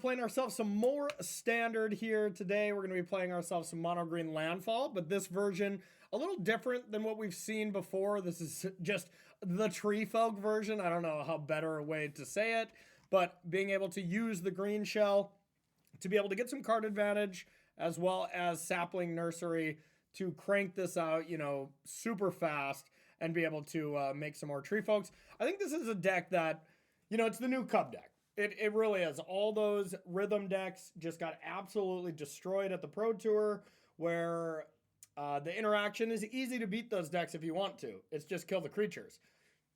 playing ourselves some more standard here today. We're going to be playing ourselves some mono green Landfall, but this version a little different than what we've seen before. This is just the tree folk version. I don't know how better a way to say it, but being able to use the Greenshell to be able to get some card advantage as well as sapling nursery to crank this out, you know, super fast and be able to make some more tree folks. I think this is a deck that, you know, it's the new Cub deck. It really is. All those rhythm decks just got absolutely destroyed at the Pro Tour, where the interaction is easy to beat those decks if you want to. It's just kill the creatures.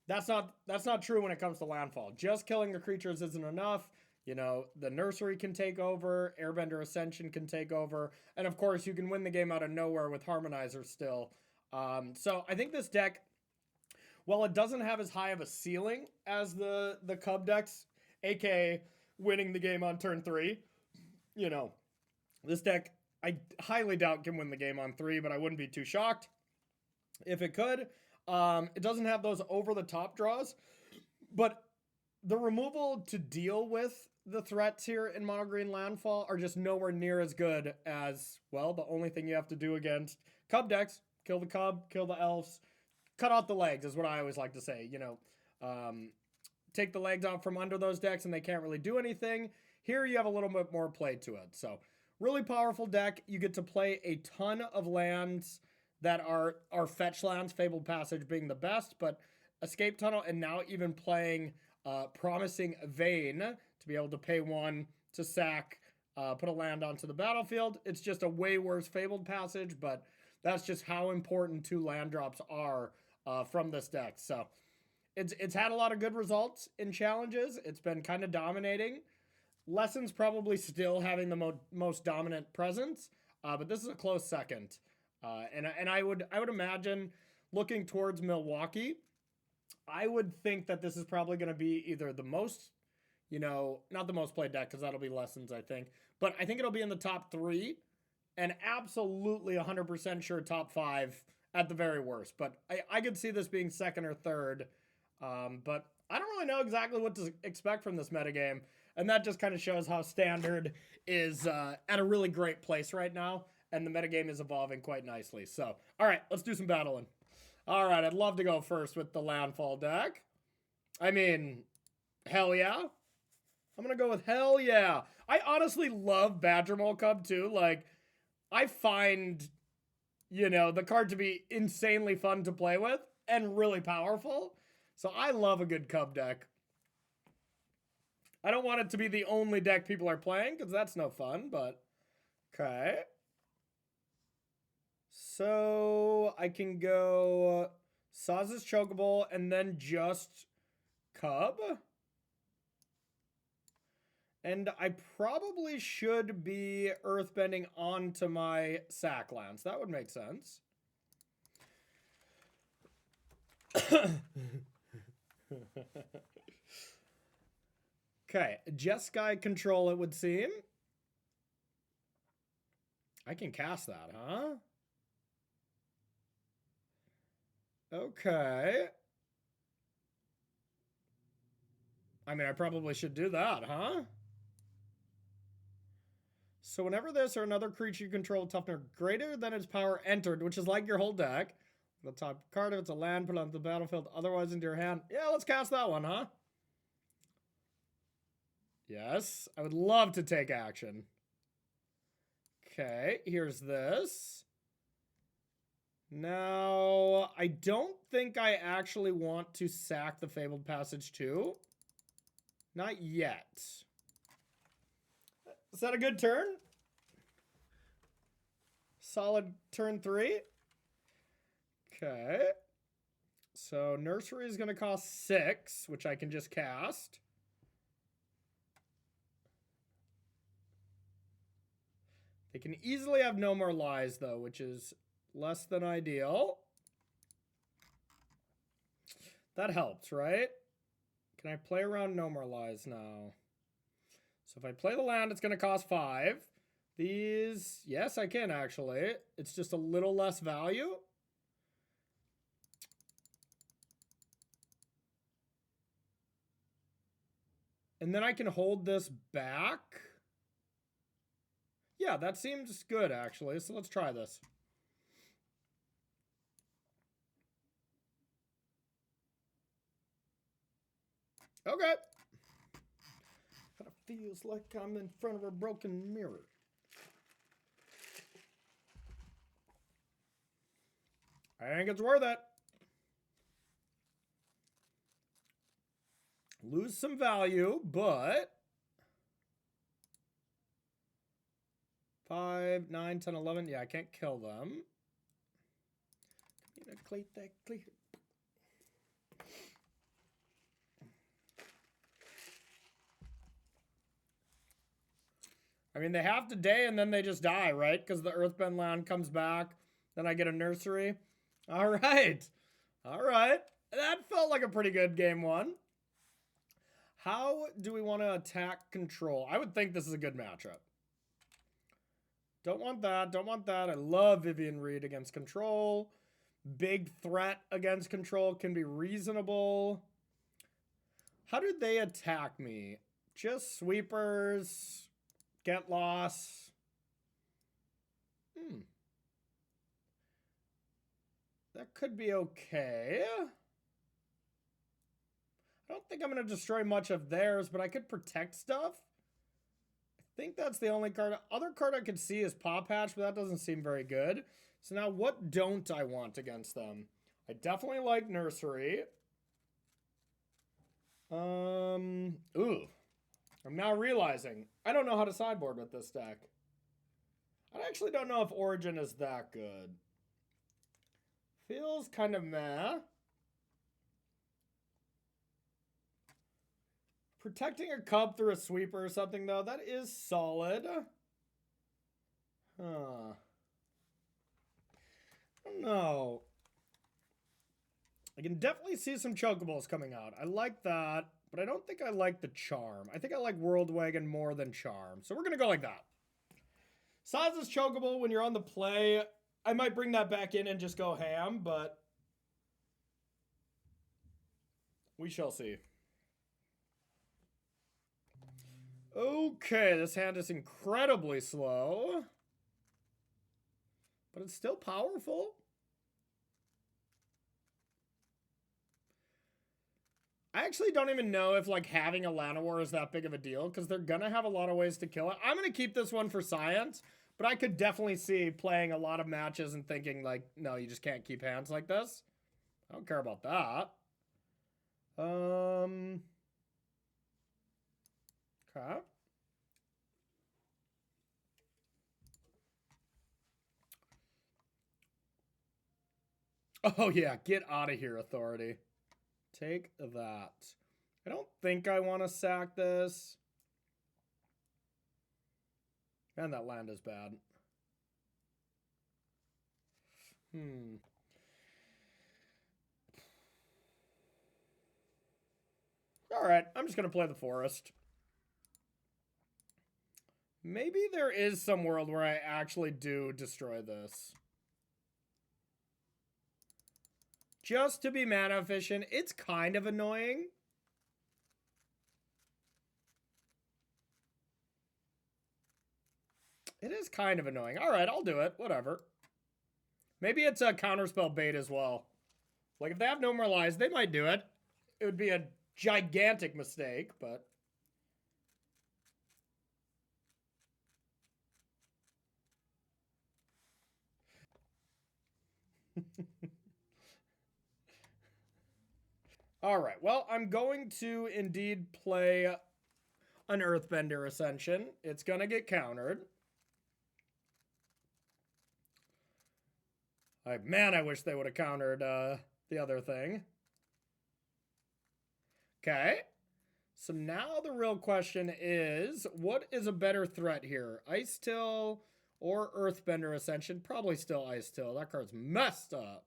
That's not true when it comes to Landfall. Just killing the creatures isn't enough. You know, the Nursery can take over, Airbender Ascension can take over, and of course you can win the game out of nowhere with Harmonizer still. So I think this deck, while it doesn't have as high of a ceiling as the Cub decks, aka winning the game on turn 3, you know, this deck I highly doubt can win the game on 3, but I wouldn't be too shocked if it could. It doesn't have those over-the-top draws, but the removal to deal with the threats here in Mono Green Landfall are just nowhere near as good as, well, the only thing you have to do against Cub decks: kill the Cub, kill the Elves, cut out the legs is what I always like to say. You know, take the legs out from under those decks and they can't really do anything. Here you have a little bit more play to it. So really powerful deck. You get to play a ton of lands that are fetch lands, Fabled Passage being the best, but Escape Tunnel, and now even playing Promising Vein to be able to pay 1 to sack, put a land onto the battlefield. It's just a way worse Fabled Passage, but that's just how important 2 land drops are from this deck. So it's had a lot of good results in challenges. It's been kind of dominating. Lessons probably still having the most dominant presence, but this is a close second. And I would imagine, looking towards Milwaukee, I would think that this is probably going to be either the most, you know, not the most played deck, because that'll be Lessons, I think, but I think it'll be in the top 3 and absolutely 100% sure top 5 at the very worst. But I could see this being second or third, but I don't really know exactly what to expect from this metagame, and that just kind of shows how Standard is at a really great place right now, and the metagame is evolving quite nicely. So, all right, let's do some battling. All right, I'd love to go first with the Landfall deck. I mean, hell yeah. I'm going to go with hell yeah. I honestly love Badger Mole Cub too. Like, I find, you know, the card to be insanely fun to play with and really powerful. So I love a good Cub deck. I don't want it to be the only deck people are playing, because that's no fun, but okay. So I can go Saz's Chocobo and then just Cub. And I probably should be earthbending onto my sack lands. That would make sense. Okay, Jeskai Control, it would seem. I can cast that, huh? Okay. I mean, I probably should do that, huh? So whenever this or another creature you control toughness greater than its power entered, which is like your whole deck, the top card, if it's a land, put it on the battlefield, otherwise into your hand. Yeah, let's cast that one, huh? Yes, I would love to take action. Okay, here's this. Now, I don't think I actually want to sack the Fabled Passage 2. Not yet. Is that a good turn? Solid turn 3. Okay. So Nursery is going to cost 6, which I can just cast. They can easily have No More Lies, though, which is less than ideal. That helps, right? Can I play around No More Lies now? So if I play the land, it's going to cost 5. These, yes, I can actually. It's just a little less value. And then I can hold this back. Yeah, that seems good, actually. So let's try this. Okay. Kind of feels like I'm in front of a broken mirror. I think it's worth it. Lose some value, but 5, 9, 10, 11. Yeah, I can't kill them. Communicate that clear. I mean, they have to day and then they just die, right? Because the Earthbend land comes back. Then I get a nursery. All right. All right. That felt like a pretty good game one. How do we want to attack control? I would think this is a good matchup. Don't want that. Don't want that. I love Vivian Reed against control. Big threat against control can be reasonable. How did they attack me? Just sweepers. Get loss. That could be okay. I don't think I'm going to destroy much of theirs, but I could protect stuff. I think that's the only card. Other card I could see is Paw Patch, but that doesn't seem very good. So now what don't I want against them? I definitely like Nursery. Ooh. I'm now realizing I don't know how to sideboard with this deck. I actually don't know if Origin is that good. Feels kind of meh. Protecting a cub through a sweeper or something, though, that is solid. Huh. I don't know. I can definitely see some chokables coming out. I like that, but I don't think I like the charm. I think I like World Wagon more than charm. So we're going to go like that. Size is chokeable when you're on the play. I might bring that back in and just go ham, but we shall see. Okay, this hand is incredibly slow, but it's still powerful. I actually don't even know if like having a Llanowar is that big of a deal because they're gonna have a lot of ways to kill it. I'm gonna keep this one for science, but I could definitely see playing a lot of matches and thinking like, no, you just can't keep hands like this. I don't care about that. Okay. Oh yeah, get out of here, Authority. Take that. I don't think I want to sack this. And that land is bad. Alright, I'm just going to play the forest. Maybe there is some world where I actually do destroy this. Just to be mana efficient, it's kind of annoying. It is kind of annoying. Alright, I'll do it. Whatever. Maybe it's a counterspell bait as well. Like, if they have no more lies, they might do it. It would be a gigantic mistake, but... Alright, well, I'm going to indeed play an Earthbender Ascension. It's gonna get countered. Man, I wish they would have countered the other thing. Okay. So now the real question is, what is a better threat here? Ice Till or Earthbender Ascension? Probably still Ice Till. That card's messed up.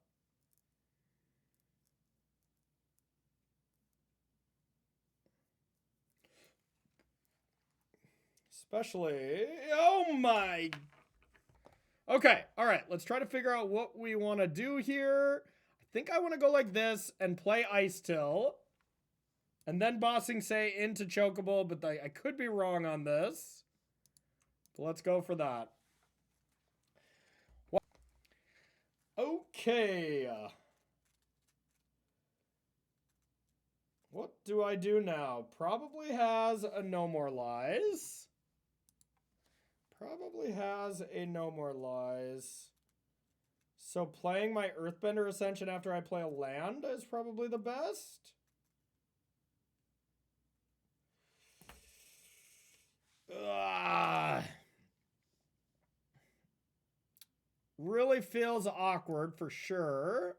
Especially... Oh my... Okay, all right. Let's try to figure out what we want to do here. I think I want to go like this and play Ice Till. And then Bossing Say into Chocobo, but I could be wrong on this. Let's go for that. Okay. What do I do now? Probably has a No More Lies. Probably has a No More Lies. So playing my Earthbender Ascension after I play a land is probably the best. Really feels awkward for sure.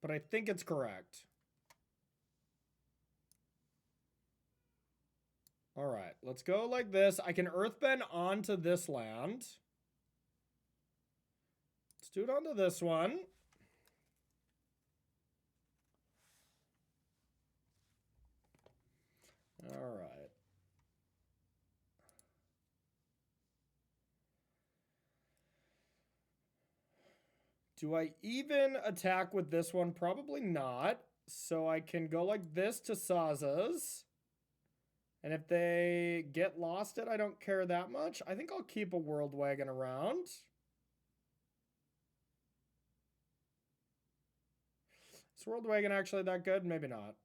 But I think it's correct. All right, let's go like this. I can Earthbend onto this land. Let's do it onto this one. All right. Do I even attack with this one? Probably not. So I can go like this to Saza's. And if they get lost it, I don't care that much. I think I'll keep a World Wagon around. Is World Wagon actually that good? Maybe not.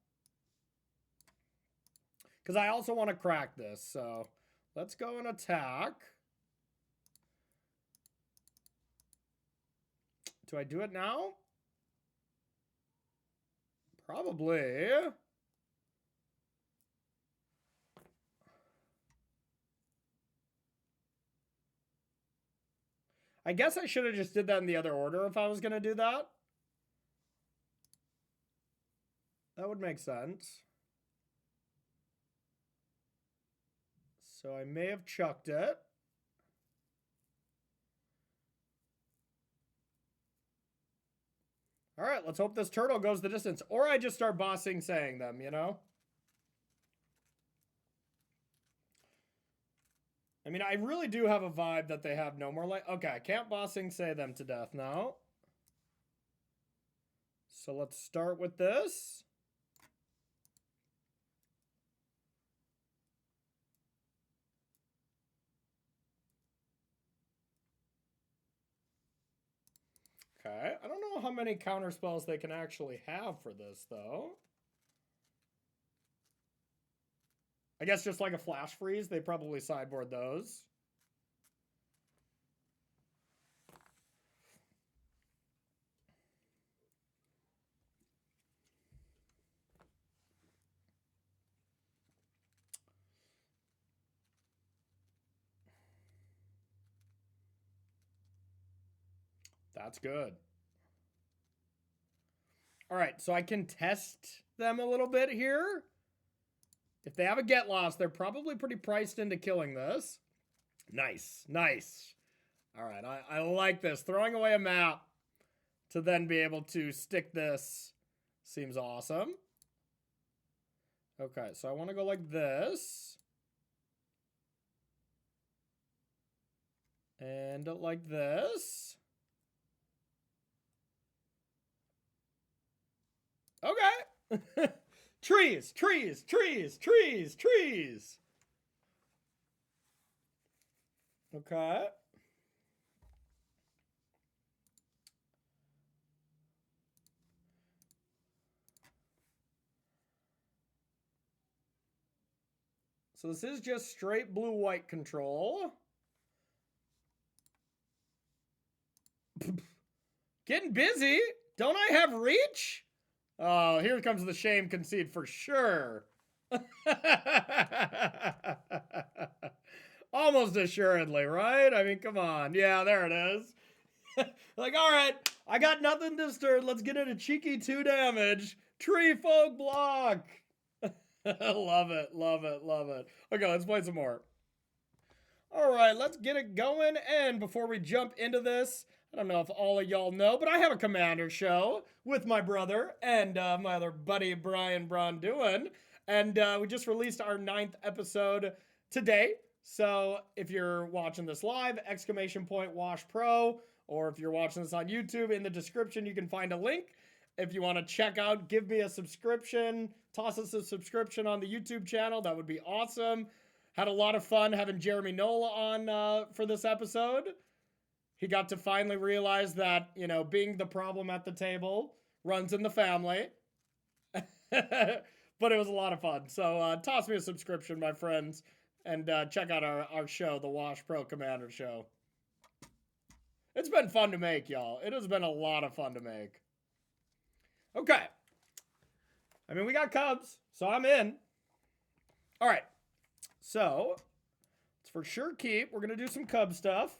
Because I also want to crack this. So let's go and attack. Do I do it now? Probably. I guess I should have just did that in the other order if I was going to do that. That would make sense. So I may have chucked it. All right, let's hope this turtle goes the distance. Or I just start bossing saying them, you know? I mean, I really do have a vibe that they have no more light. Okay, I can't bossing say them to death now. So let's start with this. Okay, I don't know how many counter spells they can actually have for this, though. I guess just like a flash freeze, they probably sideboard those. That's good. All right, so I can test them a little bit here. If they have a get lost, they're probably pretty priced into killing this. Nice, nice. All right, I like this. Throwing away a map to then be able to stick this seems awesome. Okay, so I want to go like this. And like this. Okay. Trees, trees, trees, trees, trees. Okay. So this is just straight blue-white control. Getting busy. Don't I have reach? Oh, here comes the shame concede for sure. Almost assuredly, right? I mean, come on. Yeah, there it is. Like, all right, I got nothing to stir. Let's get it a cheeky 2 damage. Tree folk block. Love it, love it, love it. Okay, let's play some more. All right, let's get it going. And before we jump into this, I don't know if all of y'all know, but I have a Commander show with my brother and my other buddy, Brian Braun-Duin. And we just released our 9th episode today. So if you're watching this live, !Wash Pro, or if you're watching this on YouTube, in the description, you can find a link. If you want to check out, give me a subscription, toss us a subscription on the YouTube channel. That would be awesome. Had a lot of fun having Jeremy Nola on for this episode. He got to finally realize that, you know, being the problem at the table runs in the family. But it was a lot of fun. So toss me a subscription, my friends, and check out our show, the Wash Pro Commander Show. It's been fun to make, y'all. It has been a lot of fun to make. Okay. I mean, we got Cubs, so I'm in. All right. So, it's for sure keep. We're going to do some Cub stuff.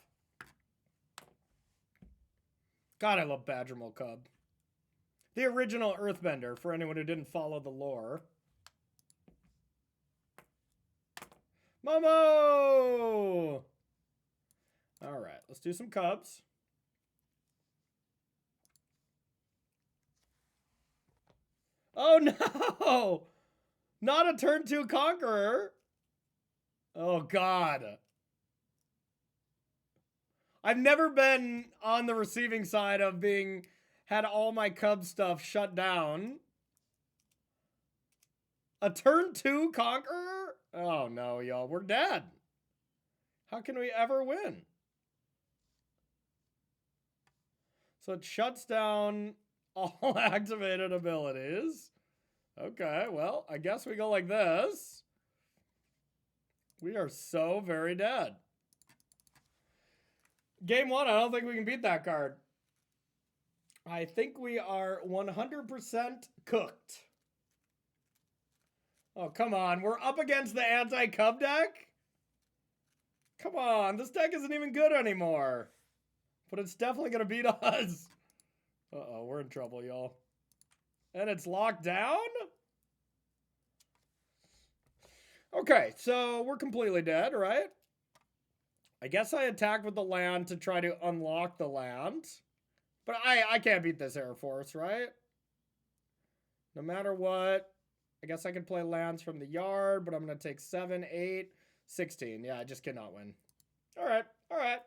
God, I love Badgermole Cub. The original Earthbender, for anyone who didn't follow the lore. Momo! All right, let's do some Cubs. Oh, no! Not a turn 2 Conqueror. Oh, God. I've never been on the receiving side of being... had all my Cub stuff shut down. A turn 2 Conqueror? Oh, no, y'all. We're dead. How can we ever win? So it shuts down all activated abilities. Okay, well, I guess we go like this. We are so very dead. Game 1, I don't think we can beat that card. I think we are 100% cooked. Oh, come on. We're up against the anti-Cub deck? Come on. This deck isn't even good anymore. But it's definitely going to beat us. Uh-oh, we're in trouble, y'all. And it's locked down? Okay, so we're completely dead, right? I guess I attack with the land to try to unlock the land. But I can't beat this Air Force, right? No matter what. I guess I can play lands from the yard, but I'm going to take 7, 8, 16. Yeah, I just cannot win. All right, all right.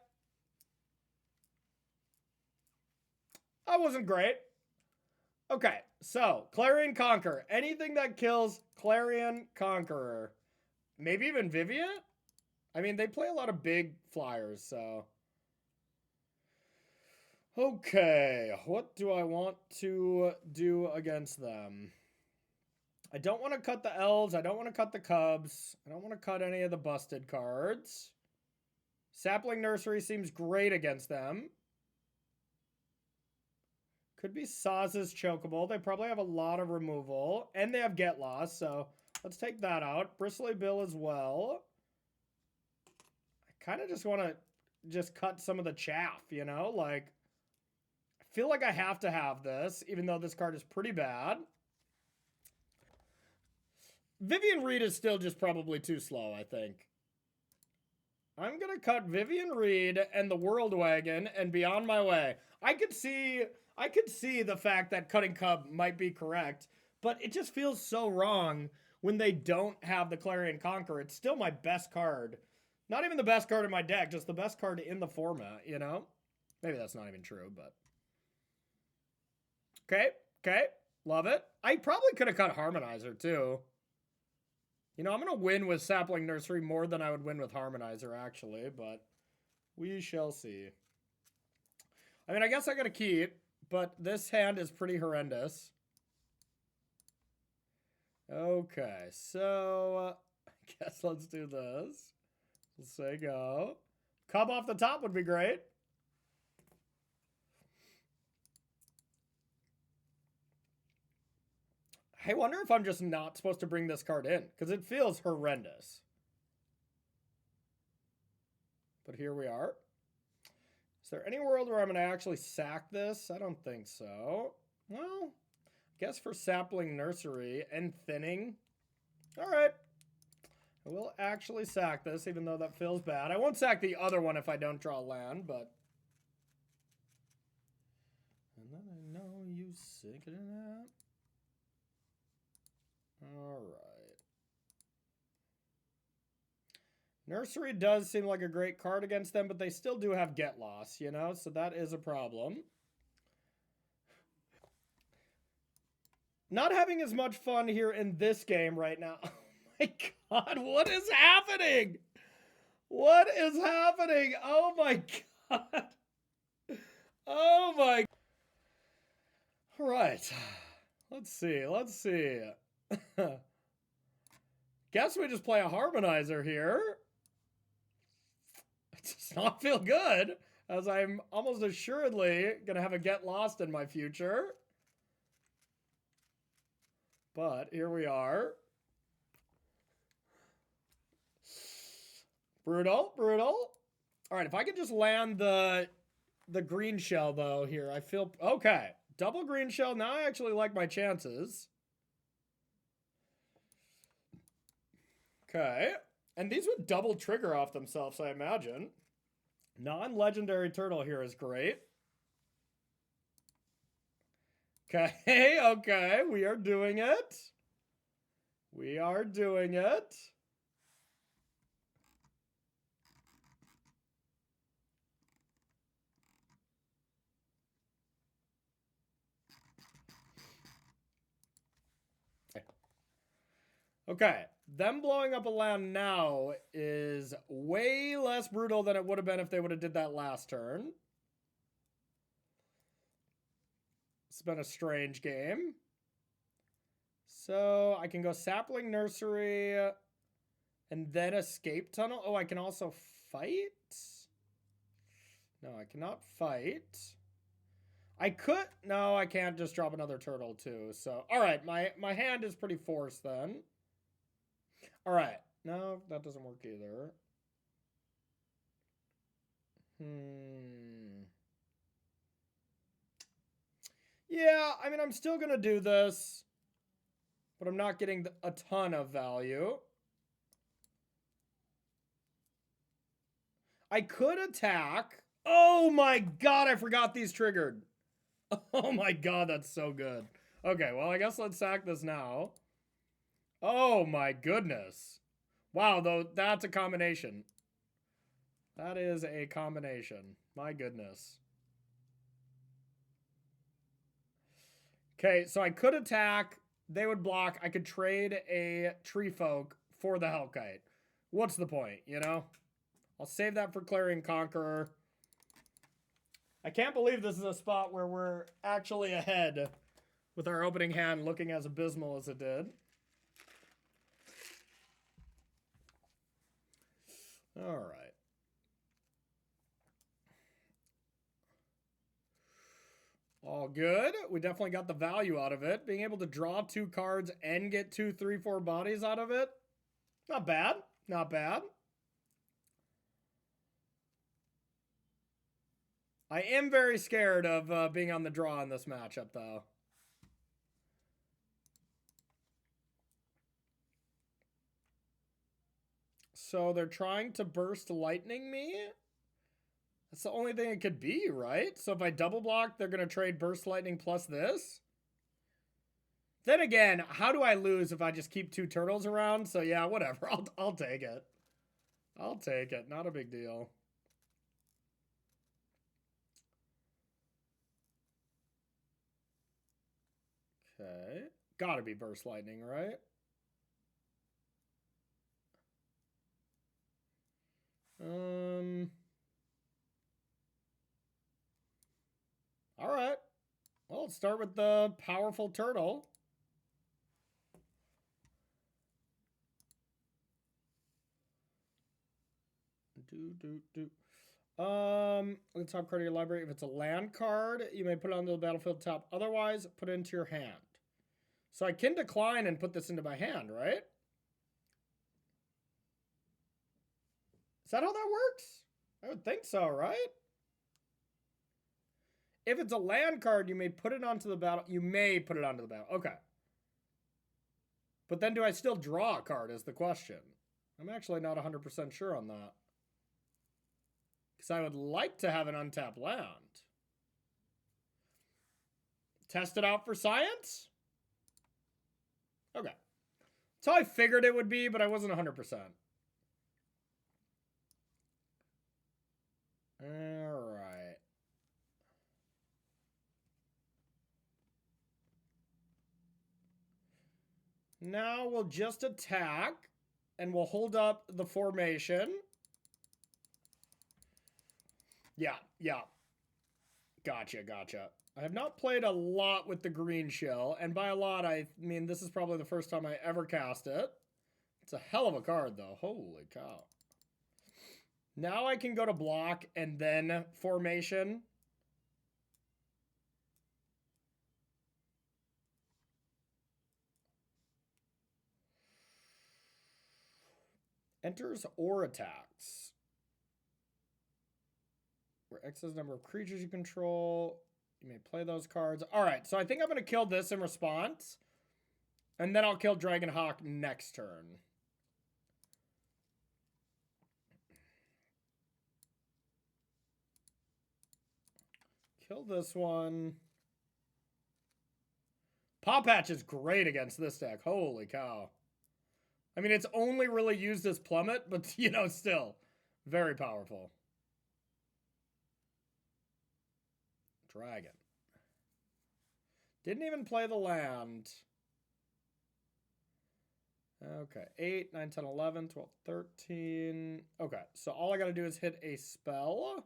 That wasn't great. Okay, so Clarion Conqueror. Anything that kills Clarion Conqueror. Maybe even Vivian? I mean, they play a lot of big flyers, so... Okay, what do I want to do against them? I don't want to cut the elves. I don't want to cut the Cubs. I don't want to cut any of the busted cards. Sapling Nursery seems great against them. Could be Saz's Chocobo. They probably have a lot of removal. And they have Get Lost, so let's take that out. Bristly Bill as well. I kind of just want to just cut some of the chaff, you know? Like, I feel like I have to have this, even though this card is pretty bad. Vivian Reed is still just probably too slow, I think. I'm going to cut Vivian Reed and the World Wagon and be on my way. I could see the fact that cutting Cub might be correct, but it just feels so wrong when they don't have the Clarion Conqueror. It's still my best card. Not even the best card in my deck, just the best card in the format, you know? Maybe that's not even true, but... Okay, love it. I probably could have cut Harmonizer, too. You know, I'm going to win with Sapling Nursery more than I would win with Harmonizer, actually, but we shall see. I mean, I guess I got to keep, but this hand is pretty horrendous. Okay, so I guess let's do this. We'll say go. Cub off the top would be great. I wonder if I'm just not supposed to bring this card in, because it feels horrendous. But here we are. Is there any world where I'm going to actually sack this? I don't think so. Well, I guess for Sapling Nursery and Thinning. All right. I will actually sack this, even though that feels bad. I won't sack the other one if I don't draw land, but... And then I know you sick of that. All right. Nursery does seem like a great card against them, but they still do have Get Lost, you know? So that is a problem. Not having as much fun here in this game right now. Oh my god, what is happening? What is happening? Oh my god. Oh my. All right. Let's see. Let's see. Guess we just play a harmonizer here. It does not feel good, as I'm almost assuredly going to have a get lost in my future. But here we are. Brutal, brutal. All right, if I could just land the Greenshell, though, here, I feel... Okay, double Greenshell. Now I actually like my chances. Okay, and these would double trigger off themselves, I imagine. Non-legendary turtle here is great. Okay, okay, we are doing it. We are doing it. Okay, them blowing up a land now is way less brutal than it would have been if they would have did that last turn. It's been a strange game. So I can go Sapling Nursery and then Escape Tunnel. Oh, I can also fight? No, I cannot fight. I could... No, I can't just drop another turtle too. So, all right, my hand is pretty forced then. All right. No, that doesn't work either. Yeah, I mean, I'm still going to do this, but I'm not getting a ton of value. I could attack. Oh my god, I forgot these triggered. Oh my god, that's so good. Okay, well, I guess let's sack this now. Oh my goodness. Wow, though, that's a combination. That is a combination. My goodness. Okay, so I could attack. They would block. I could trade a Tree Folk for the Hellkite. What's the point, you know? I'll save that for Clarion Conqueror. I can't believe this is a spot where we're actually ahead with our opening hand looking as abysmal as it did. All right. All good. We definitely got the value out of it. Being able to draw 2 cards and get 2, 3, 4 bodies out of it. Not bad. Not bad. I am very scared of being on the draw in this matchup, though. So they're trying to burst lightning me? That's the only thing it could be, right? So if I double block, they're going to trade burst lightning plus this? Then again, how do I lose if I just keep 2 turtles around? So yeah, whatever. I'll take it. I'll take it. Not a big deal. Okay. Gotta be burst lightning, right? All right. Well, let's start with the powerful turtle. The top card of your library. If it's a land card, you may put it onto the battlefield top. Otherwise, put it into your hand. So I can decline and put this into my hand, right? Is that how that works? I would think so, right? If it's a land card, you may put it onto the battle. You may put it onto the battle. Okay. But then do I still draw a card is the question. I'm actually not 100% sure on that. Because I would like to have an untapped land. Test it out for science? Okay. That's how I figured it would be, but I wasn't 100%. Alright. Now we'll just attack, and we'll hold up the formation. Yeah. Gotcha. I have not played a lot with the Greenshell, and by a lot, I mean this is probably the first time I ever cast it. It's a hell of a card, though. Holy cow. Now I can go to block and then formation. Enters or attacks. Where X is the number of creatures you control. You may play those cards. All right, so I think I'm going to kill this in response. And then I'll kill Dragonhawk next turn. Kill this one. Paw Patch is great against this deck. Holy cow. I mean, it's only really used as Plummet, but, you know, still very powerful. Dragon. Didn't even play the land. Okay, 8, 9, 10, 11, 12, 13. Okay, so all I gotta do is hit a spell.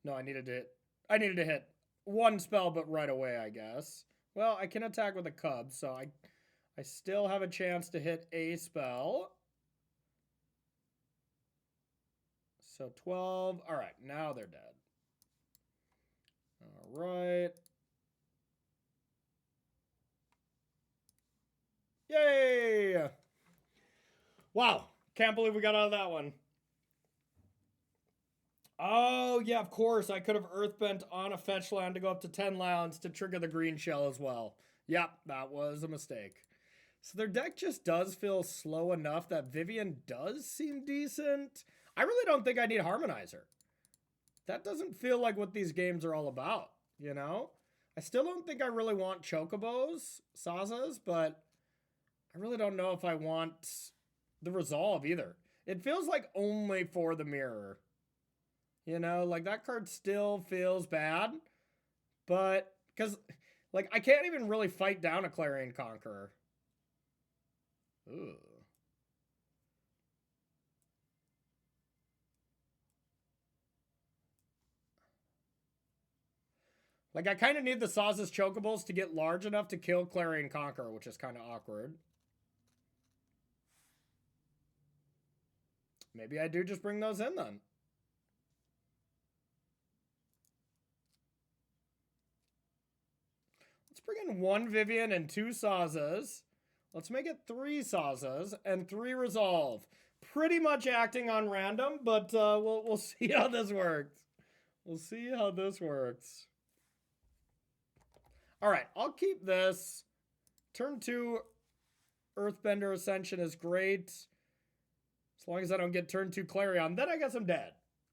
No, I needed to hit one spell, but right away, I guess. Well, I can attack with a cub, so I still have a chance to hit a spell. So 12. All right, now they're dead. All right. Yay! Wow, can't believe we got out of that one. Oh, yeah, of course. I could have Earthbent on a fetch land to go up to 10 lands to trigger the Greenshell as well. Yep, that was a mistake. So their deck just does feel slow enough that Vivian does seem decent. I really don't think I need Harmonizer. That doesn't feel like what these games are all about, you know? I still don't think I really want Chocobos, Sazas, but I really don't know if I want the Resolve either. It feels like only for the mirror. You know, like that card still feels bad, but because like I can't even really fight down a Clarion Conqueror. Ooh. Like I kind of need the Saz's Chocobols to get large enough to kill Clarion Conqueror, which is kind of awkward. Maybe I do just bring those in then. Let's bring in 1 Vivian and 2 Sazas. Let's make it 3 Sazas and 3 Resolve. Pretty much acting on random, but we'll see how this works. We'll see how this works. All right, I'll keep this. Turn 2 Earthbender Ascension is great. As long as I don't get turn 2 Clarion, then I guess I'm dead.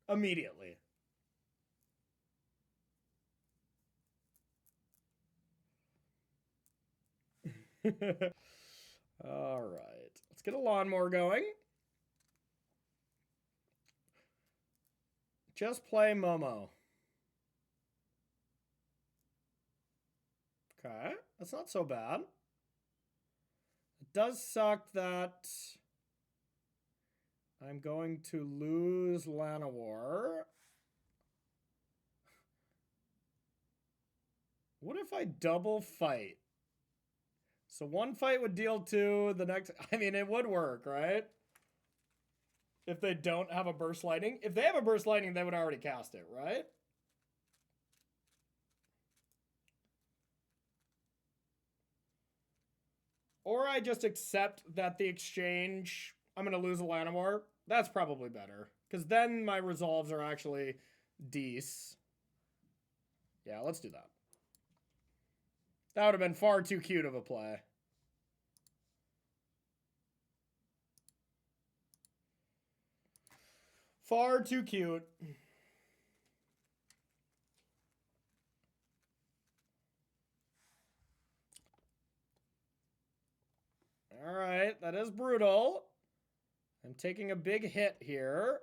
Immediately. All right. Let's get a lawnmower going. Just play Momo. Okay, that's not so bad. It does suck that I'm going to lose Llanowar. What if I double fight? So 1 fight would deal 2, the next... I mean, it would work, right? If they don't have a Burst Lightning. If they have a Burst Lightning, they would already cast it, right? Or I just accept that the exchange... I'm going to lose a Llanowar. That's probably better. Because then my resolves are actually decent. Yeah, let's do that. That would have been far too cute of a play. Far too cute. All right, that is brutal. I'm taking a big hit here.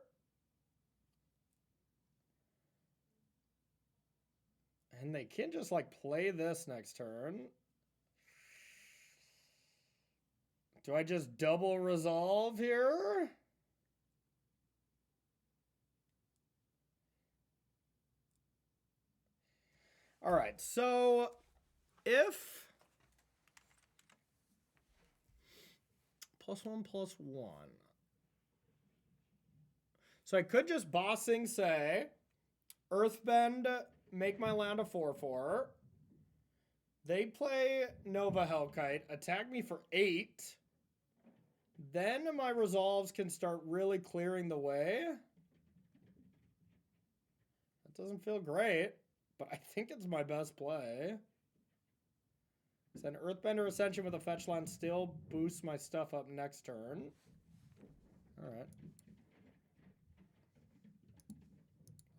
And they can just like play this next turn. Do I just double resolve here? All right, so if +1/+1. So I could just bossing say, Earthbend, make my land a 4/4. They play Nova Hellkite, attack me for 8. Then my resolves can start really clearing the way. That doesn't feel great, but I think it's my best play. So an Earthbender Ascension with a fetch land still boosts my stuff up next turn. All right.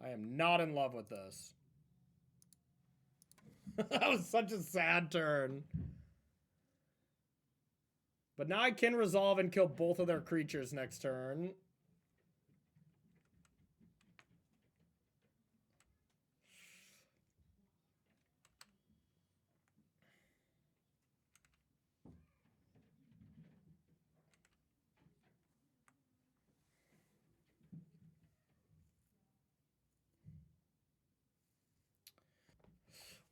I am not in love with this. That was such a sad turn. But now I can resolve and kill both of their creatures next turn.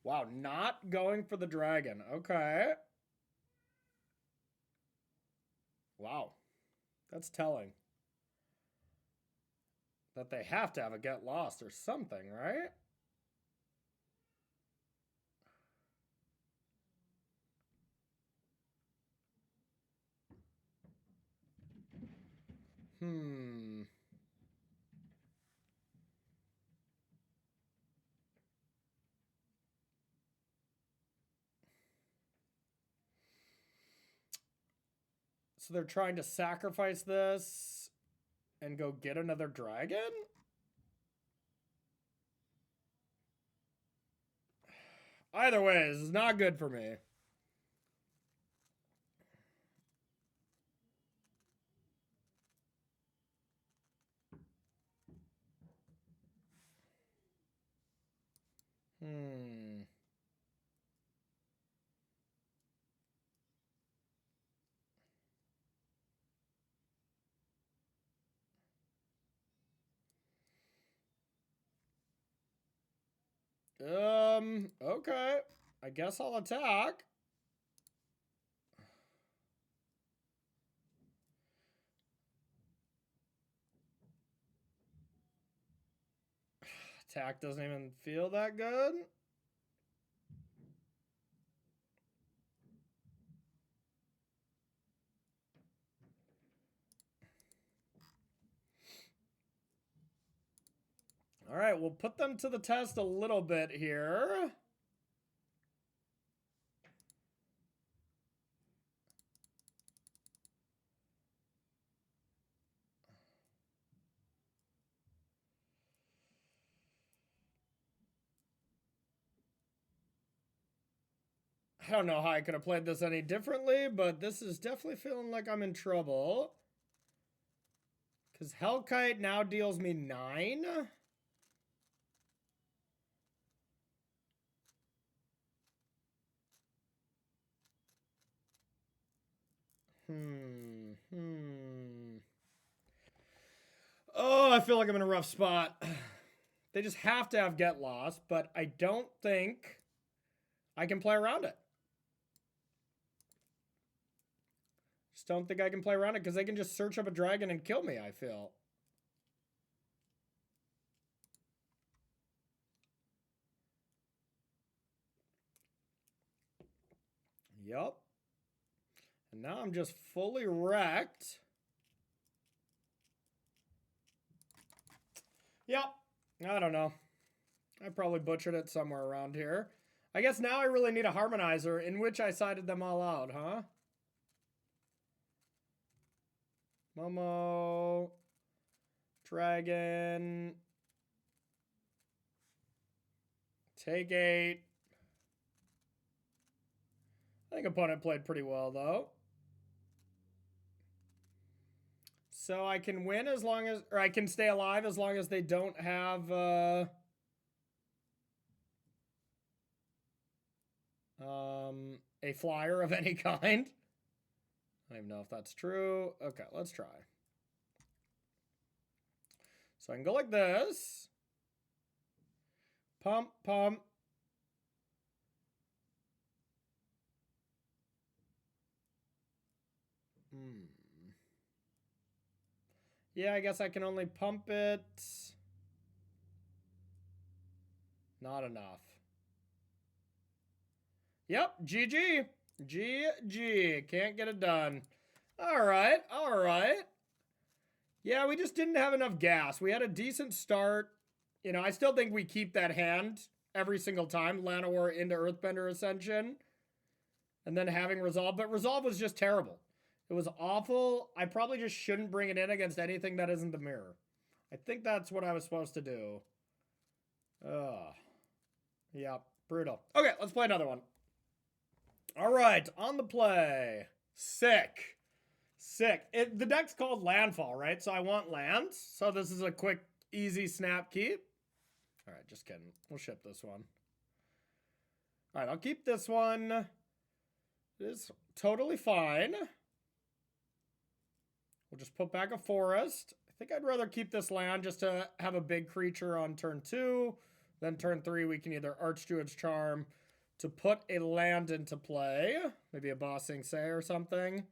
Wow, not going for the dragon. Okay. Wow. That's telling. That they have to have a get lost or something, right? So they're trying to sacrifice this and go get another dragon? Either way, this is not good for me. Okay. I guess I'll attack. Attack doesn't even feel that good. All right, we'll put them to the test a little bit here. I don't know how I could have played this any differently, but this is definitely feeling like I'm in trouble. Because Hellkite now deals me 9. Oh, I feel like I'm in a rough spot. They just have to have get lost, but I don't think I can play around it. Just don't think I can play around it because they can just search up a dragon and kill me, I feel. Yup. And now I'm just fully wrecked. Yep. I don't know. I probably butchered it somewhere around here. I guess now I really need a harmonizer in which I sided them all out, huh? Momo. Dragon. Take 8. I think opponent played pretty well, though. So I can win as long as, or I can stay alive as long as they don't have, A flyer of any kind. I don't even know if that's true. Okay, let's try. So I can go like this. Pump, pump. Yeah, I guess I can only pump it. Not enough. Yep, GG. GG. Can't get it done. All right, all right. Yeah, we just didn't have enough gas. We had a decent start. You know, I still think we keep that hand every single time. Llanowar into Earthbender Ascension. And then having Resolve. But Resolve was just terrible. It was awful. I probably just shouldn't bring it in against anything that isn't the mirror. I think that's what I was supposed to do. Ugh. Yeah, brutal. Okay, let's play another one. All right, on the play. Sick. Sick. The deck's called Landfall, right? So I want lands. So this is a quick, easy snap keep. All right, just kidding. We'll ship this one. All right, I'll keep this one. It is totally fine. We'll just put back a forest. I think I'd rather keep this land just to have a big creature on turn 2. Then turn 3, we can either Archdruid's Charm to put a land into play. Maybe a Bossing Say or something.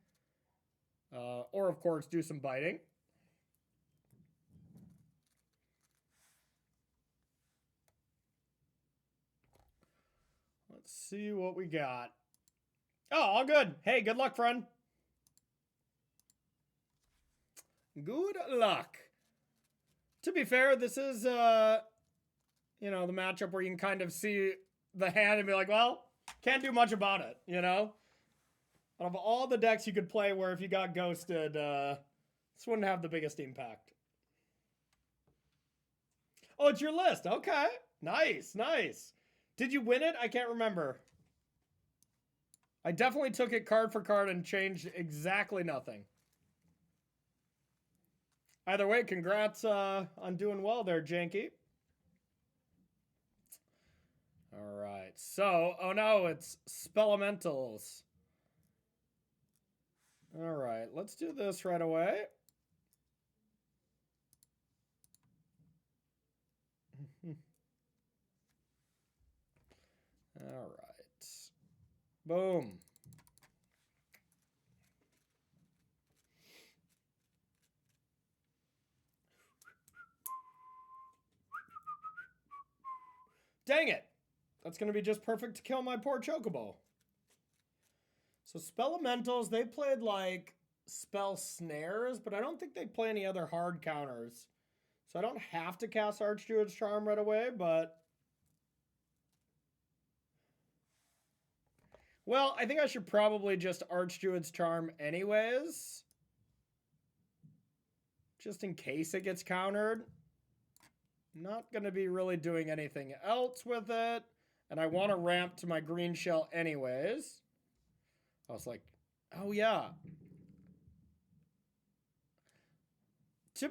Or, of course, do some biting. Let's see what we got. Oh, all good. Hey, good luck, friend. Good luck. To be fair, this is, you know, the matchup where you can kind of see the hand and be like, well, can't do much about it, you know? Out of all the decks you could play where if you got ghosted, this wouldn't have the biggest impact. Oh, it's your list. Okay. Nice, nice. Did you win it? I can't remember. I definitely took it card for card and changed exactly nothing. Either way, congrats on doing well there, Janky. All right. So, oh no, it's Spelementals. All right, let's do this right away. All right. Boom. Dang it. That's going to be just perfect to kill my poor Chocobo. So Spelementals, they played like spell snares, but I don't think they play any other hard counters. So I don't have to cast Archdruid's Charm right away, but... Well, I think I should probably just Archdruid's Charm anyways. Just in case it gets countered. Not going to be really doing anything else with it. And I want to ramp to my Greenshell anyways. I was like, oh yeah. To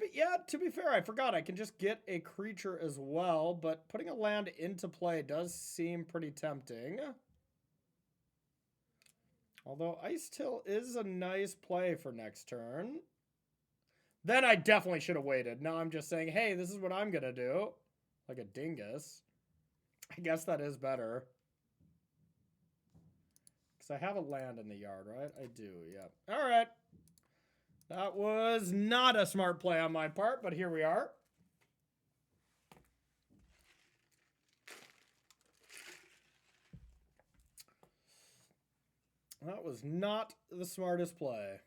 be fair, I forgot I can just get a creature as well, but putting a land into play does seem pretty tempting. Although Ice Till is a nice play for next turn. Then I definitely should have waited. Now I'm just saying, hey, this is what I'm going to do. Like a dingus. I guess that is better. I have a land in the yard, right? I do, yep. All right. That was not a smart play on my part, but here we are. That was not the smartest play.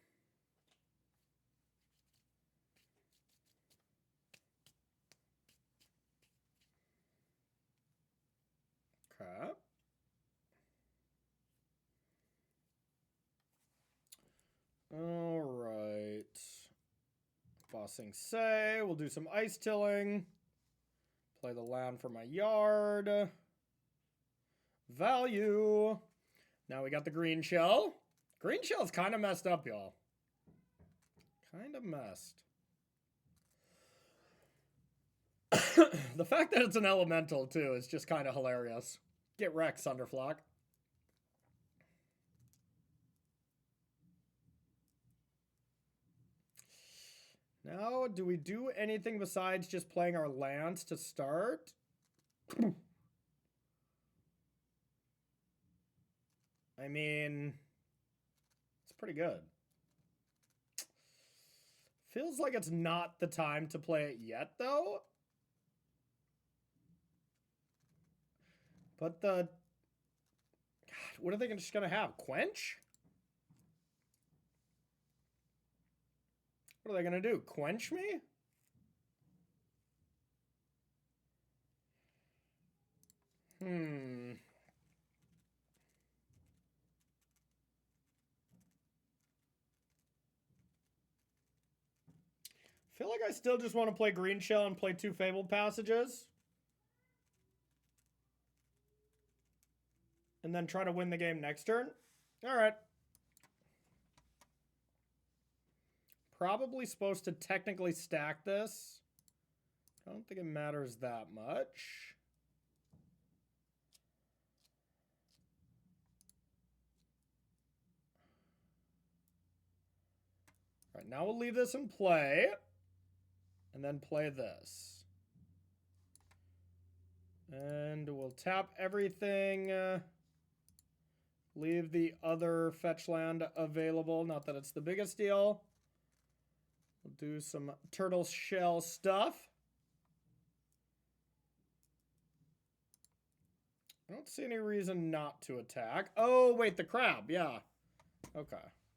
Okay. All right. Bossing Say. We'll do some ice tilling. Play the land for my yard. Value. Now we got the Greenshell. Greenshell's kind of messed up, y'all. Kind of messed. The fact that it's an elemental, too, is just kind of hilarious. Get wrecked, Sunderflock. Now, do we do anything besides just playing our lands to start? I mean, it's pretty good. Feels like it's not the time to play it yet, though. But the... God, what are they just going to have? Quench? What are they going to do? Quench me? Feel like I still just want to play Greenshell and play 2 Fabled Passages. And then try to win the game next turn. All right. Probably supposed to technically stack this. I don't think it matters that much. All right, now we'll leave this in play. And then play this. And we'll tap everything. Leave the other fetch land available. Not that it's the biggest deal. We'll do some turtle shell stuff. I don't see any reason not to attack. Oh, wait, the crab. Yeah. Okay.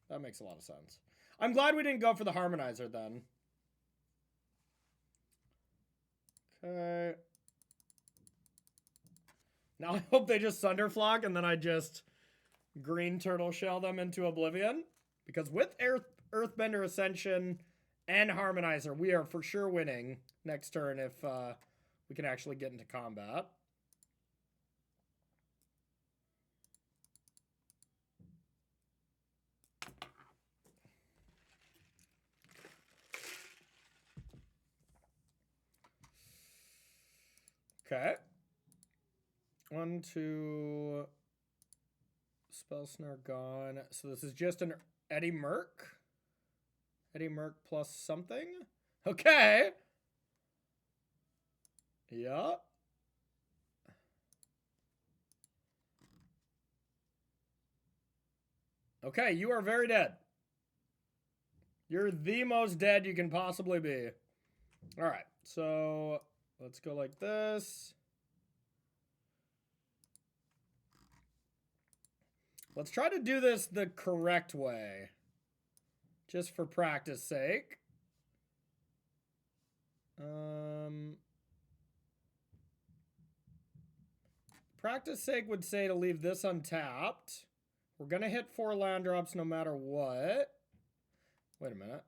That makes a lot of sense. I'm glad we didn't go for the harmonizer then. Okay. Now I hope they just Sunderflock and then I just green turtle shell them into oblivion. Because with Earthbender Ascension and Harmonizer, we are for sure winning next turn if we can actually get into combat. Okay. 1, 2. Spell Snare gone. So this is just an Eddie Merc. Eddie Merc plus something. Okay. Yeah. Okay, you are very dead. You're the most dead you can possibly be. All right, so let's go like this. Let's try to do this the correct way. Just for practice sake. Practice sake would say to leave this untapped. We're going to hit 4 land drops no matter what. Wait a minute.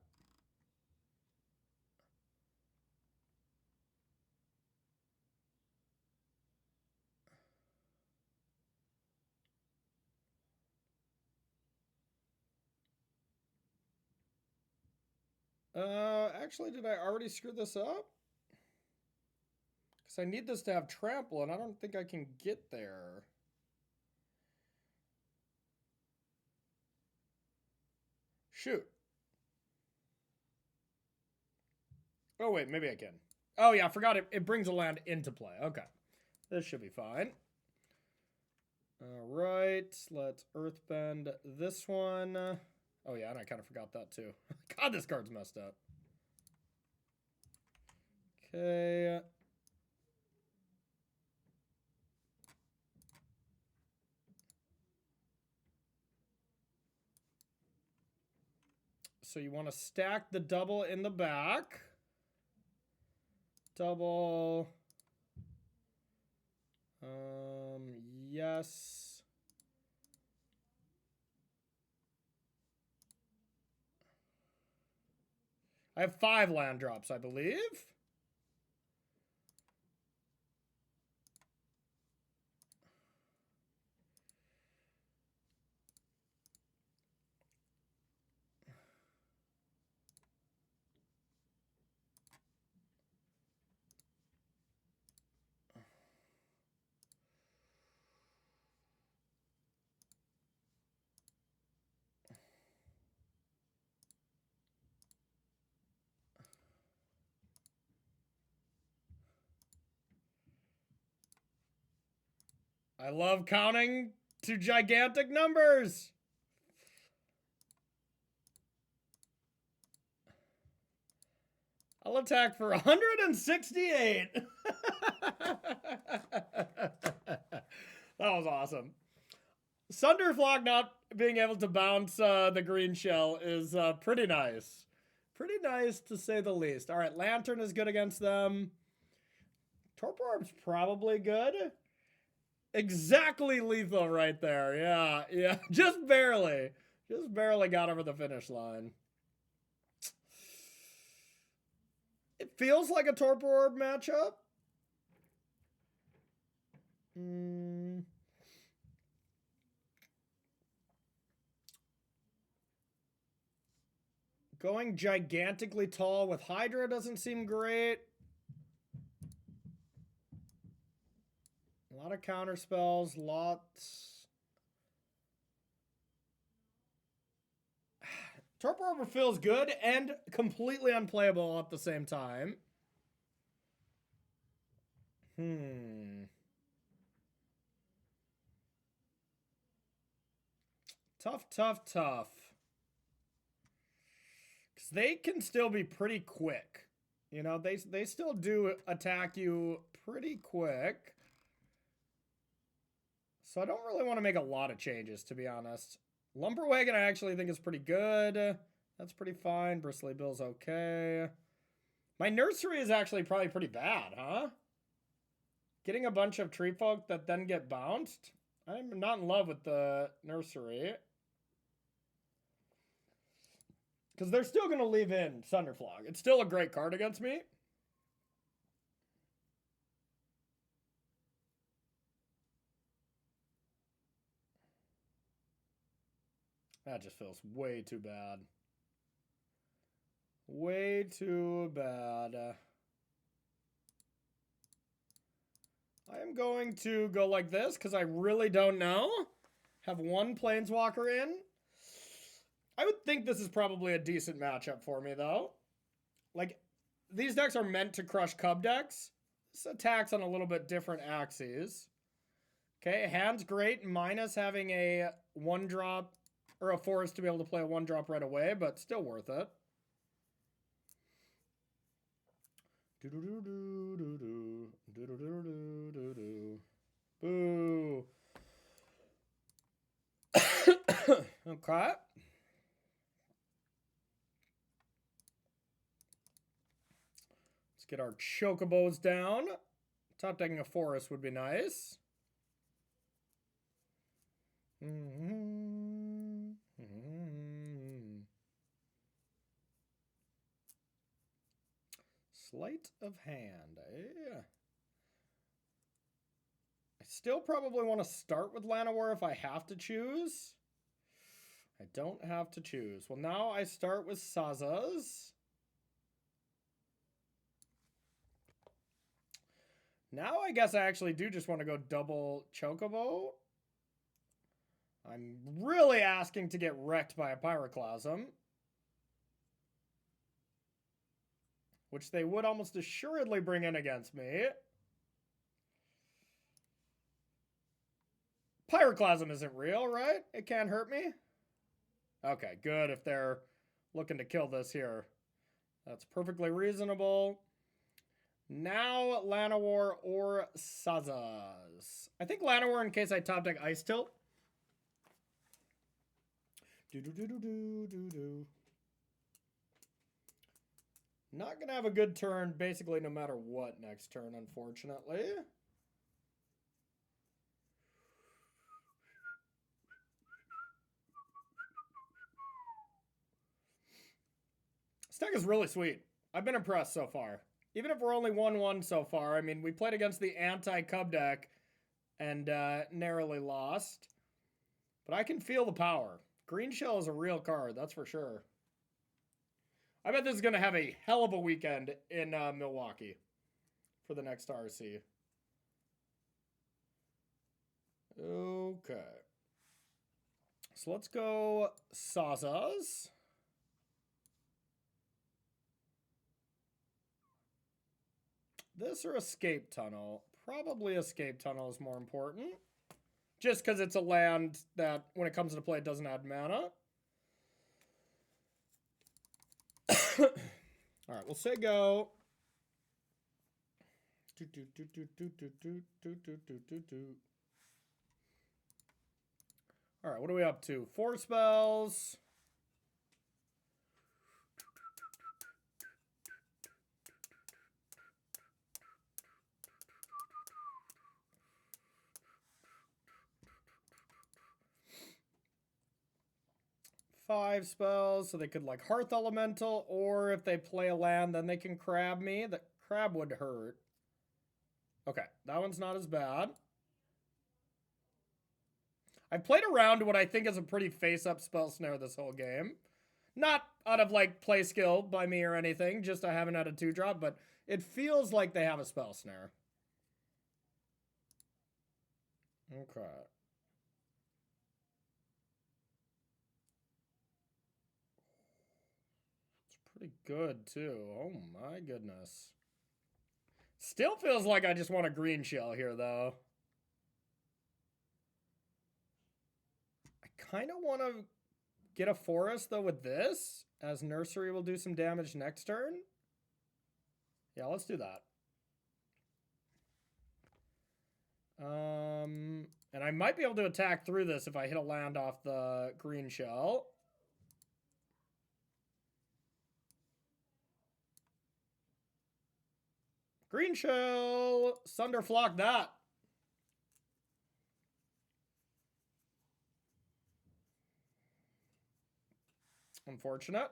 Actually, did I already screw this up? Because I need this to have trample, and I don't think I can get there. Shoot. Oh, wait, maybe I can. Oh, yeah, I forgot it brings a land into play. Okay. This should be fine. All right, let's earthbend this one. Oh, yeah, and I kind of forgot that, too. God, this card's messed up. Okay. So you want to stack the double in the back. Double. Yes. I have 5 land drops, I believe. I love counting to gigantic numbers. I'll attack for 168. That was awesome. Sunderflock not being able to bounce the Greenshell is pretty nice. Pretty nice to say the least. All right, Lantern is good against them. Torpor Orb's probably good. Exactly lethal right there. Yeah. Just barely. Just barely got over the finish line. It feels like a Torpor Orb matchup. Going gigantically tall with Hydra doesn't seem great. A lot of counter spells, lots. Torpor Orb feels good and completely unplayable at the same time. Tough. Because they can still be pretty quick. You know, they still do attack you pretty quick. So I don't really want to make a lot of changes, to be honest. Lumberwagon I actually think is pretty good. That's pretty fine. Bristly Bill's okay. My nursery is actually probably pretty bad, huh? Getting a bunch of tree folk that then get bounced? I'm not in love with the nursery. Because they're still going to leave in Sunderflock. It's still a great card against me. That just feels way too bad. Way too bad. I am going to go like this because I really don't know. Have one Planeswalker in. I would think this is probably a decent matchup for me, though. Like, these decks are meant to crush Cub decks. This attacks on a little bit different axes. Okay, hand's great, minus having a 1-drop or a forest to be able to play a 1-drop right away, but still worth it. Boo. Okay. Let's get our chocobos down. Top decking a forest would be nice. Sleight of hand, eh? I still probably want to start with Llanowar if I have to choose. I don't have to choose. Well, now I start with Sazas. Now I guess I actually do just want to go double Chocobo. I'm really asking to get wrecked by a Pyroclasm. Which they would almost assuredly bring in against me. Pyroclasm isn't real, right? It can't hurt me? Okay, good if they're looking to kill this here. That's perfectly reasonable. Now Llanowar or Sazas. I think Llanowar in case I top deck Ice Tilt. Not going to have a good turn basically no matter what next turn, unfortunately. This deck is really sweet. I've been impressed so far. Even if we're only 1-1 so far, I mean, we played against the anti-Cub deck and narrowly lost. But I can feel the power. Greenshell is a real card, that's for sure. I bet this is going to have a hell of a weekend in Milwaukee for the next RC. Okay. So let's go Sazas. This or Escape Tunnel? Probably Escape Tunnel is more important. just because it's a land that, when it comes into play, it doesn't add mana. All right, we'll say go. All right, what are we up to? 4 spells. Five spells, so they could like Hearth Elemental, or if they play a land, then they can crab me. The crab would hurt. Okay, that one's not as bad. I've played around what I think is a pretty face-up spell snare this whole game. Not out of like play skill by me or anything, just I haven't had a 2-drop, but it feels like they have a spell snare. Okay. Pretty good, too. Oh my goodness. Still feels like I just want a Greenshell here, though. I kind of want to get a forest, though, with this, as Nursery will do some damage next turn. Yeah, let's do that. And I might be able to attack through this if I hit a land off the Greenshell. Greenshell! Sunderflock that. Unfortunate.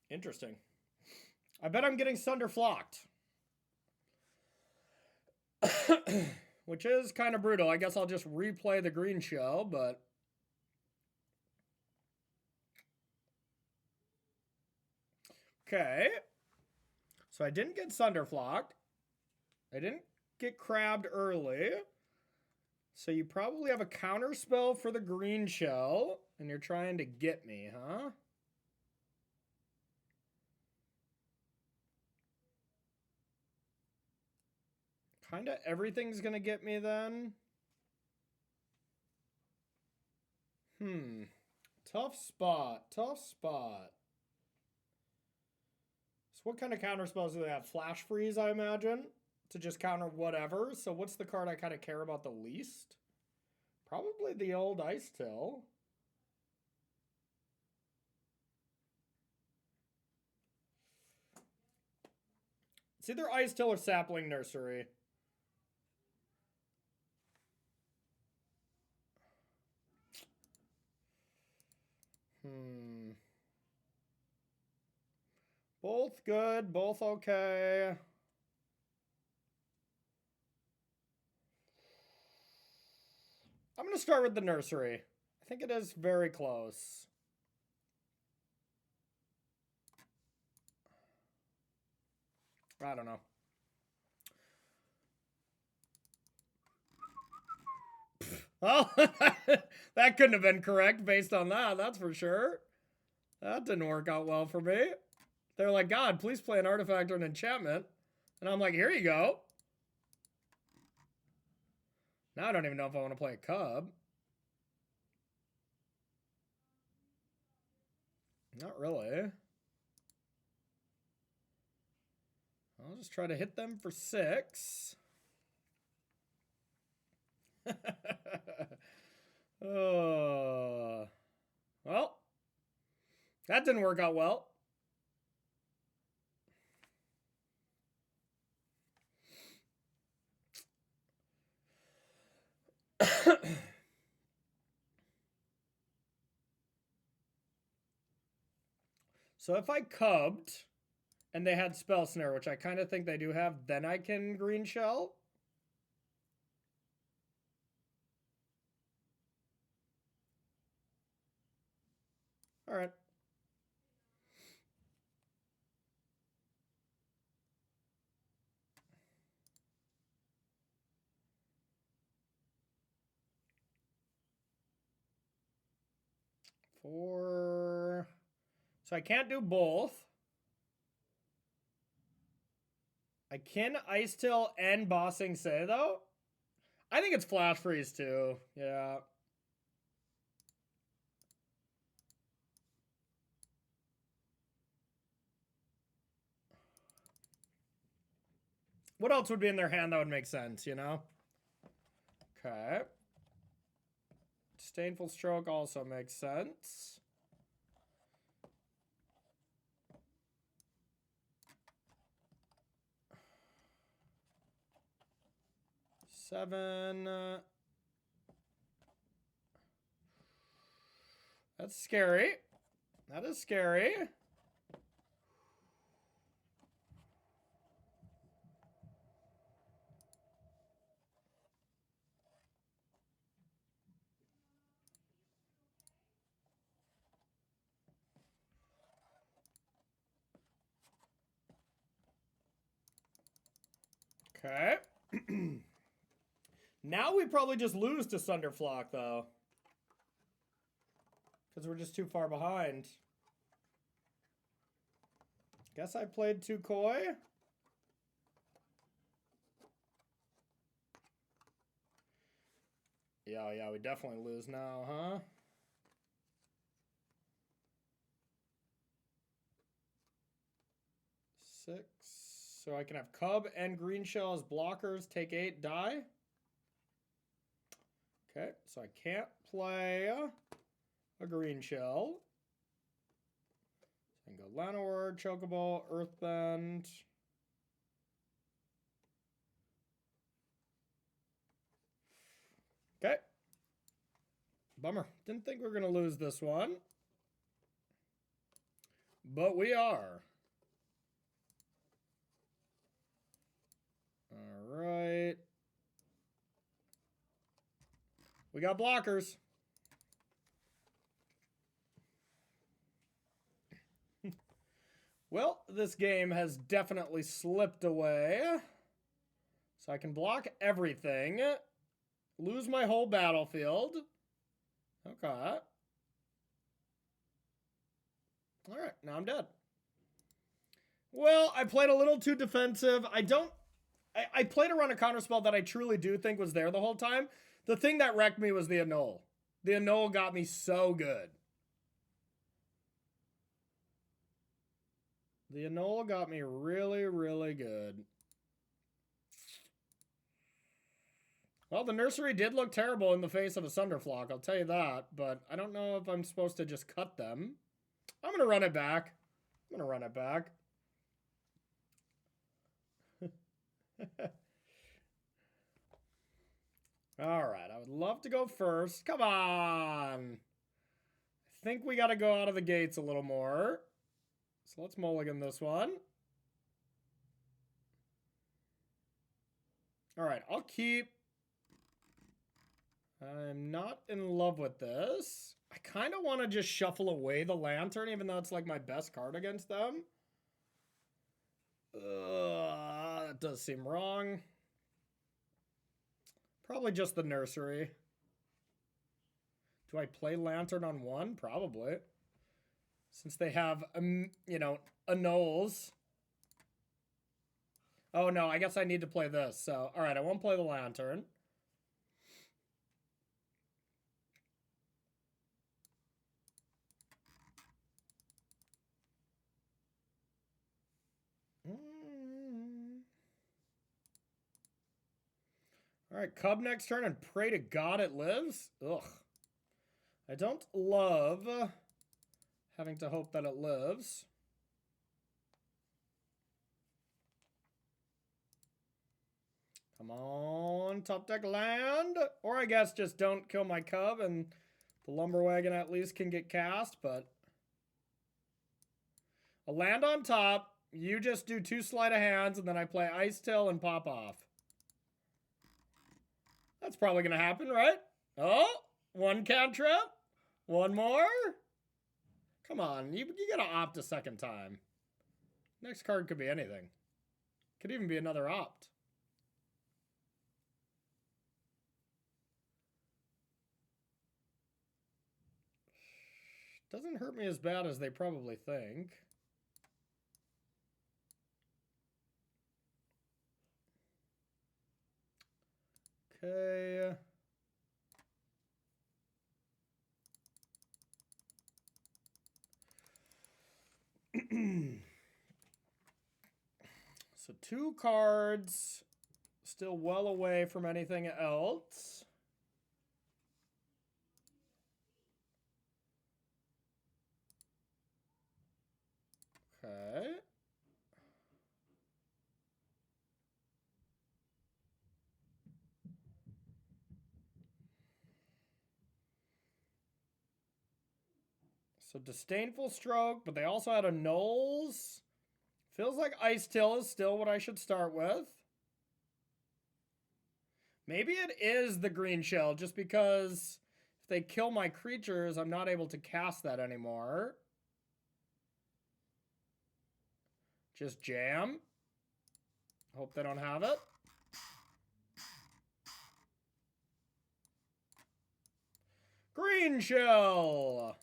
Interesting. I bet I'm getting Sunderflocked. Which is kind of brutal. I guess I'll just replay the Greenshell, but... Okay. So I didn't get Sunderflocked. I didn't get crabbed early. So you probably have a counter spell for the Greenshell, and you're trying to get me, huh? Kind of everything's going to get me then. Tough spot. Tough spot. So what kind of counter spells do they have? Flash Freeze, I imagine, to just counter whatever. So what's the card I kind of care about the least? Probably the old Ice Till. It's either Ice Till or Sapling Nursery. Both good, both okay. I'm going to start with the Nursery. I think it is very close. I don't know. Well, that couldn't have been correct based on that, that's for sure. That didn't work out well for me. They're like, God, please play an artifact or an enchantment. And I'm like, here you go. Now I don't even know if I want to play a Cub. Not really. I'll just try to hit them for 6. Well, that didn't work out well. So if I cubbed and they had Spell Snare, which I kind of think they do have, then I can Greenshell. All right. So I can't do both. I can Ice Till and Bossing Say, though. I think it's Flash Freeze, too. Yeah. What else would be in their hand that would make sense, you know? Okay. Disdainful Stroke also makes sense. Seven. That's scary. That is scary. Okay. Now we probably just lose to Sunderflock, though. Because we're just too far behind. Guess I played too coy. Yeah, we definitely lose now, huh? Six. So I can have Cub and Greenshell as blockers. Take 8, die. Okay, so I can't play a Greenshell. So I can go Llanowar, Chocobo, Earthbend. Okay. Bummer. Didn't think we were going to lose this one. But we are. All right. We got blockers. Well, this game has definitely slipped away. So I can block everything. Lose my whole battlefield. Okay. Alright, now I'm dead. Well, I played a little too defensive. I played around a counterspell that I truly do think was there the whole time. The thing that wrecked me was the Annul. The Annul got me so good. The Annul got me really, really good. Well, the Nursery did look terrible in the face of a Sunderflock, I'll tell you that. But I don't know if I'm supposed to just cut them. I'm going to run it back. I'm going to run it back. All right, I would love to go first. Come on. I think we got to go out of the gates a little more. So let's mulligan this one. All right, I'll keep. I'm not in love with this. I kind of want to just shuffle away the Lantern, even though it's like my best card against them. That does seem wrong. Probably just the Nursery. Do I play Lantern on one? Probably. Since they have, you know, Annuls. Oh, no, I guess I need to play this. So, all right, I won't play the Lantern. All right, Cub next turn and pray to God it lives. Ugh. I don't love having to hope that it lives. Come on, top deck land. Or I guess just don't kill my Cub and the Lumber Wagon at least can get cast, but a land on top. You just do 2 sleight of hands and then I play Ice Till and pop off. That's probably going to happen, right? Oh, 1 cantrip. 1 more. Come on, you got to opt a second time. Next card could be anything. Could even be another opt. Doesn't hurt me as bad as they probably think. Okay. So 2 cards, still well away from anything else. Okay. So Disdainful Stroke, but they also had a Nulls. Feels like Ice Till is still what I should start with. Maybe it is the Greenshell, just because if they kill my creatures, I'm not able to cast that anymore. Just jam. Hope they don't have it. Greenshell!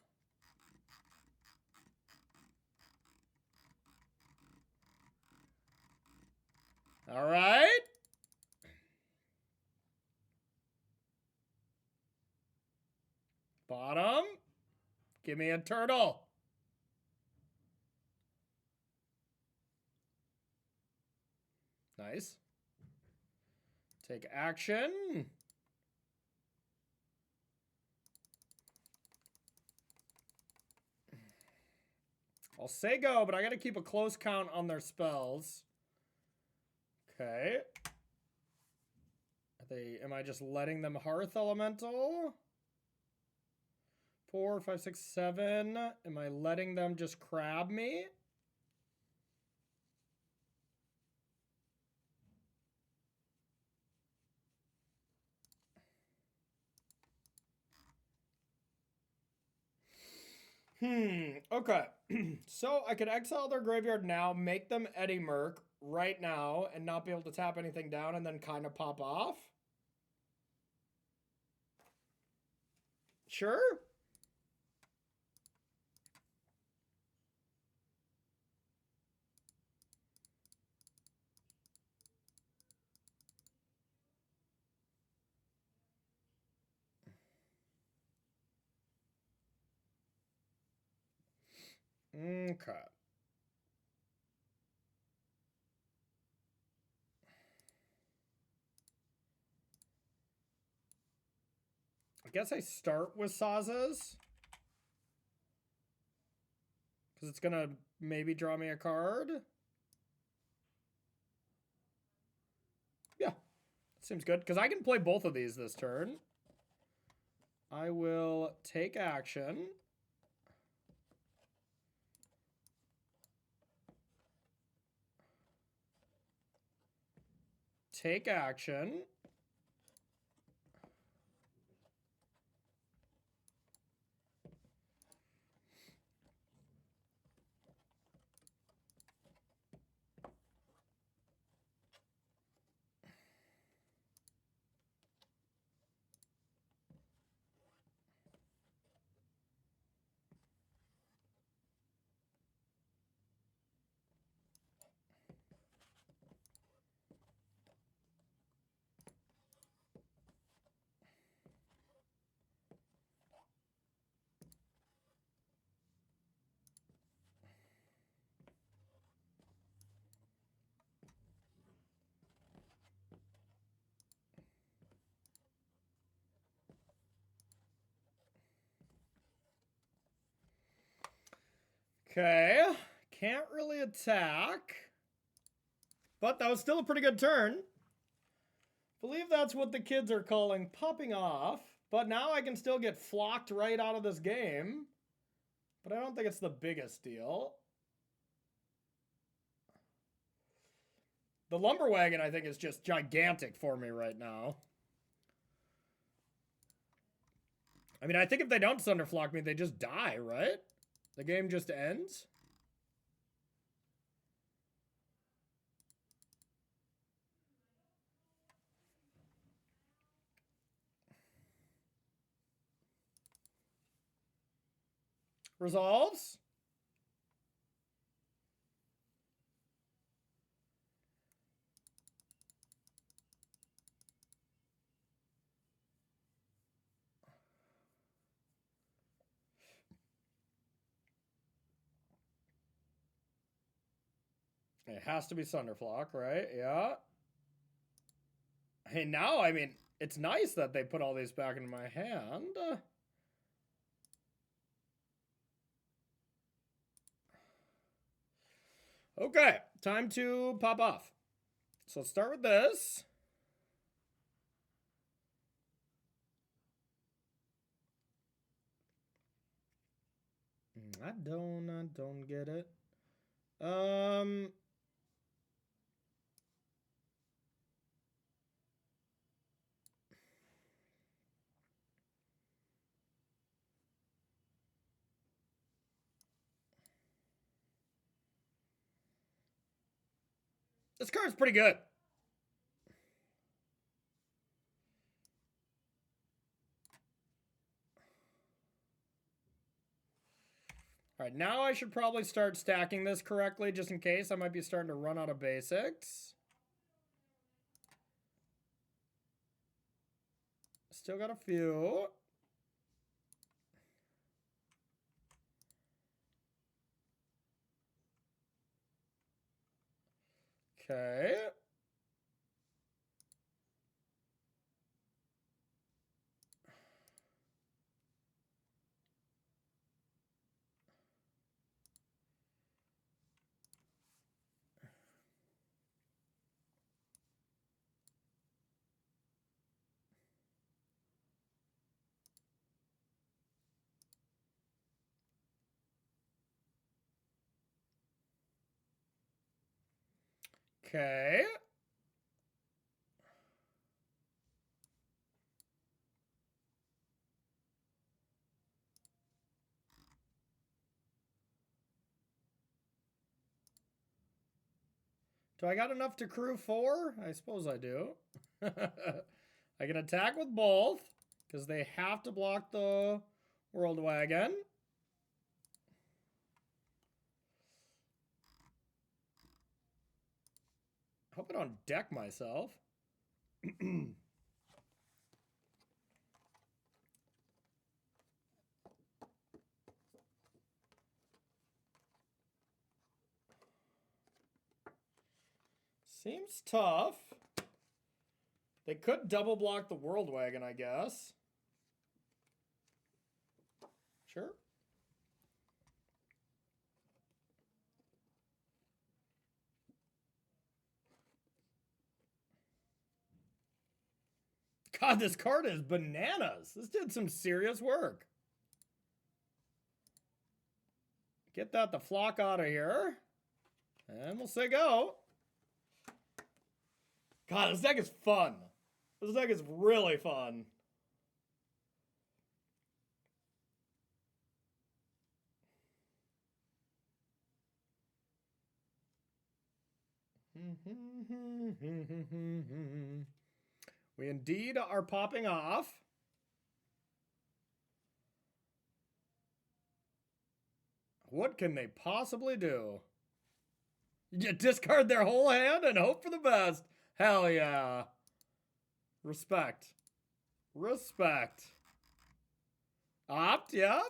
All right. Bottom. Give me a turtle. Nice. Take action. I'll say go, but I got to keep a close count on their spells. Okay. Am I just letting them Hearth Elemental? 4, 5, 6, 7. Am I letting them just crab me? Okay. So I could exile their graveyard now, make them Eddie Merc right now, and not be able to tap anything down, and then kind of pop off. Sure. Okay. I guess I start with Sazas. Because it's going to maybe draw me a card. Yeah. Seems good. Because I can play both of these this turn. I will take action. Take action. Okay. Can't really attack. But that was still a pretty good turn. Believe that's what the kids are calling popping off. But now I can still get flocked right out of this game. But I don't think it's the biggest deal. The lumber wagon, I think, is just gigantic for me right now. I mean, I think if they don't Thunderflock me, they just die, right? The game just ends. Resolves. It has to be Sunderflock, right? Yeah. Hey, now, I mean, it's nice that they put all these back into my hand. Okay, time to pop off. So let's start with this. I don't get it. This card's pretty good. All right, now I should probably start stacking this correctly just in case. I might be starting to run out of basics. Still got a few. Okay. Okay. Do I got enough to crew 4? I suppose I do. I can attack with both because they have to block the World Wagon. Hope I don't deck myself. Seems tough. They could double block the World Wagon, I guess. Sure. God, this card is bananas. This did some serious work. Get that the flock out of here. And we'll say go. God, this deck is fun. This deck is really fun. We indeed are popping off. What can they possibly do? You discard their whole hand and hope for the best. Hell yeah. Respect. Respect. Opt, yep.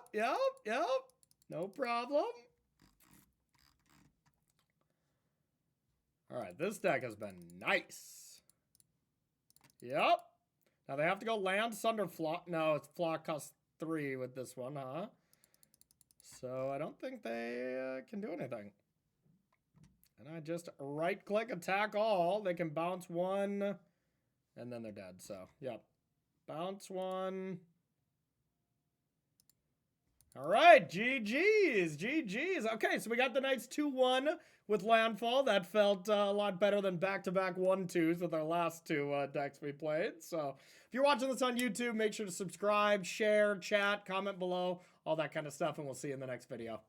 No problem. All right, this deck has been nice. Yep. Now they have to go land Sunder Flock. No, it's Flock costs 3 with this one, huh? So I don't think they can do anything. And I just right-click, attack all. They can bounce 1, and then they're dead. So, yep. Bounce 1. All right, GG's. Okay, so we got the Knights 2-1 with Landfall. That felt a lot better than back-to-back 1-2s with our last 2 decks we played. So if you're watching this on YouTube, make sure to subscribe, share, chat, comment below, all that kind of stuff, and we'll see you in the next video.